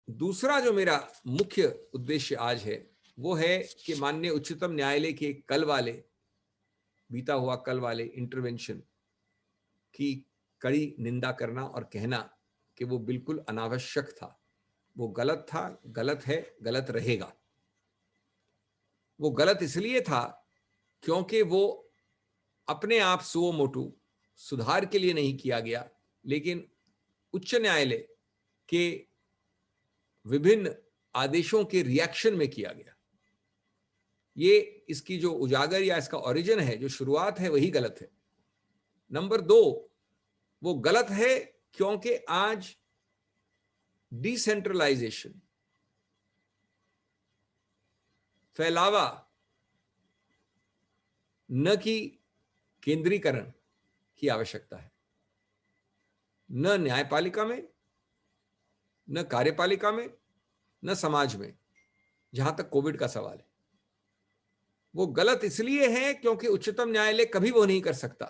दूसरा जो मेरा मुख्य उद्देश्य आज है वो है कि माननीय उच्चतम न्यायालय के बीता हुआ कल वाले इंटरवेंशन की कड़ी निंदा करना और कहना कि वो बिल्कुल अनावश्यक था, वो गलत था, गलत है, गलत रहेगा। वो गलत इसलिए था क्योंकि वो अपने आप सुओ मोटू सुधार के लिए नहीं किया गया, लेकिन उच्च न्यायालय के विभिन्न आदेशों के रिएक्शन में किया गया। ये इसकी जो उजागर या इसका ओरिजिन है, जो शुरुआत है, वही गलत है। नंबर 2, वो गलत है क्योंकि आज डिसेंट्रलाइजेशन, फैलावा, न कि केंद्रीकरण की आवश्यकता है, न न्यायपालिका में, न कार्यपालिका में, न समाज में, जहां तक कोविड का सवाल है। वो गलत इसलिए है क्योंकि उच्चतम न्यायालय कभी वो नहीं कर सकता,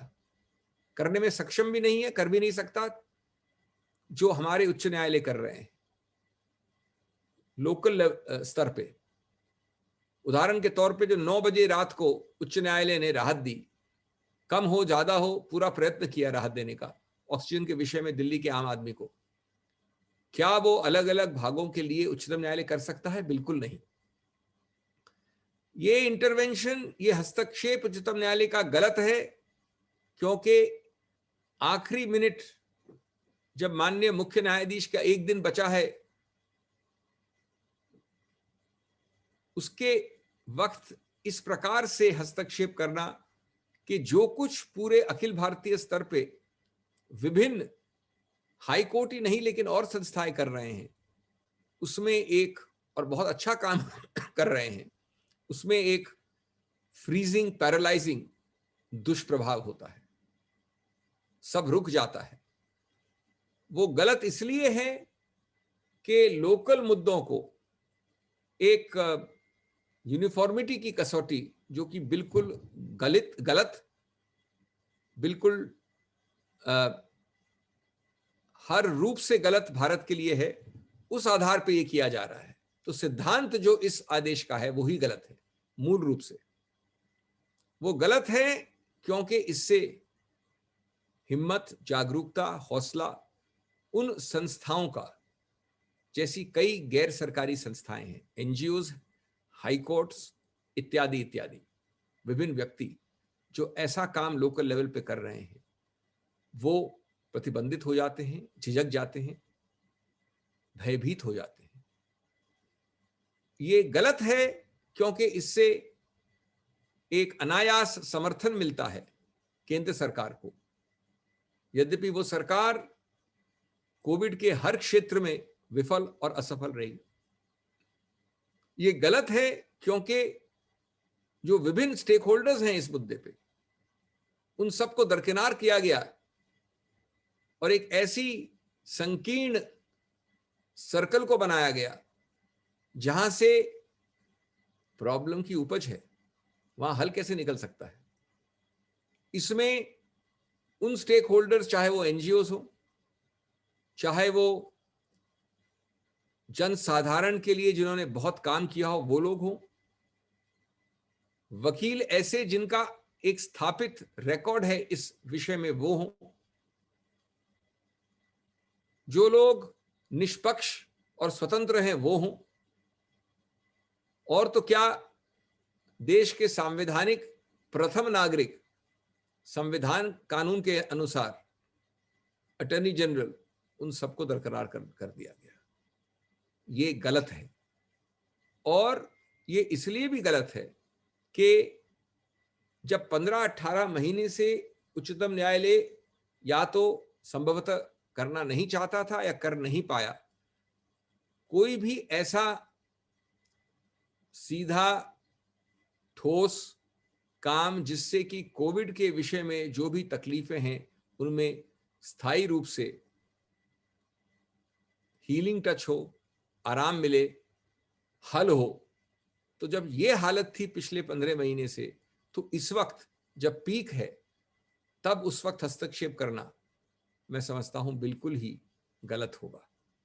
करने में सक्षम भी नहीं है, कर भी नहीं सकता जो हमारे उच्च न्यायालय कर रहे हैं लोकल स्तर पे। उदाहरण के तौर पे जो 9 बजे रात को उच्च न्यायालय ने राहत दी, कम हो ज्यादा हो, पूरा प्रयत्न किया राहत देने का ऑक्सीजन के विषय में दिल्ली के आम आदमी को। क्या वो अलग अलग भागों के लिए उच्चतम न्यायालय कर सकता है? बिल्कुल नहीं। ये इंटरवेंशन, ये हस्तक्षेप उच्चतम न्यायालय का गलत है क्योंकि आखिरी मिनट जब माननीय मुख्य न्यायाधीश का एक दिन बचा है, उसके वक्त इस प्रकार से हस्तक्षेप करना कि जो कुछ पूरे अखिल भारतीय स्तर पे विभिन्न हाई कोर्ट ही नहीं लेकिन और संस्थाएं कर रहे हैं, उसमें एक, और बहुत अच्छा काम कर रहे हैं, उसमें एक फ्रीजिंग, पैरालाइजिंग दुष्प्रभाव होता है, सब रुक जाता है। वो गलत इसलिए है कि लोकल मुद्दों को एक यूनिफॉर्मिटी की कसौटी, जो कि बिल्कुल गलत, बिल्कुल हर रूप से गलत भारत के लिए है, उस आधार पे ये किया जा रहा है। तो सिद्धांत जो इस आदेश का है वही गलत है मूल रूप से। वो गलत है क्योंकि इससे हिम्मत, जागरूकता, हौसला उन संस्थाओं का, जैसी कई गैर सरकारी संस्थाएं हैं, एनजीओज, हाई कोर्ट्स इत्यादि इत्यादि, विभिन्न व्यक्ति जो ऐसा काम लोकल लेवल पे कर रहे हैं, वो प्रतिबंधित हो जाते हैं, झिझक जाते हैं, भयभीत हो जाते हैं। ये गलत है क्योंकि इससे एक अनायास समर्थन मिलता है केंद्र सरकार को, यद्यपि वो सरकार कोविड के हर क्षेत्र में विफल और असफल रही। ये गलत है क्योंकि जो विभिन्न स्टेक होल्डर्स हैं इस मुद्दे पे, उन सबको दरकिनार किया गया और एक ऐसी संकीर्ण सर्कल को बनाया गया जहां से प्रॉब्लम की उपज है, वहां हल कैसे निकल सकता है। इसमें उन स्टेक होल्डर्स, चाहे वो एनजीओस हो, चाहे वो जनसाधारण के लिए जिन्होंने बहुत काम किया हो वो लोग हो, वकील ऐसे जिनका एक स्थापित रिकॉर्ड है इस विषय में वो हो, जो लोग निष्पक्ष और स्वतंत्र हैं वो हों, और तो क्या देश के संवैधानिक प्रथम नागरिक, संविधान कानून के अनुसार अटॉर्नी जनरल, उन सबको दरकिनार कर दिया गया। ये गलत है, और ये इसलिए भी गलत है कि जब 15-18 महीने से उच्चतम न्यायालय या तो संभवतः करना नहीं चाहता था या कर नहीं पाया, कोई भी ऐसा सीधा ठोस काम जिससे कि कोविड के विषय में जो भी तकलीफें हैं उनमें स्थायी रूप से हीलिंग टच हो, आराम मिले, हल हो। तो जब ये हालत थी पिछले 15 महीने से, तो इस वक्त जब पीक है, तब उस वक्त हस्तक्षेप करना मैं समझता हूं बिल्कुल ही गलत होगा।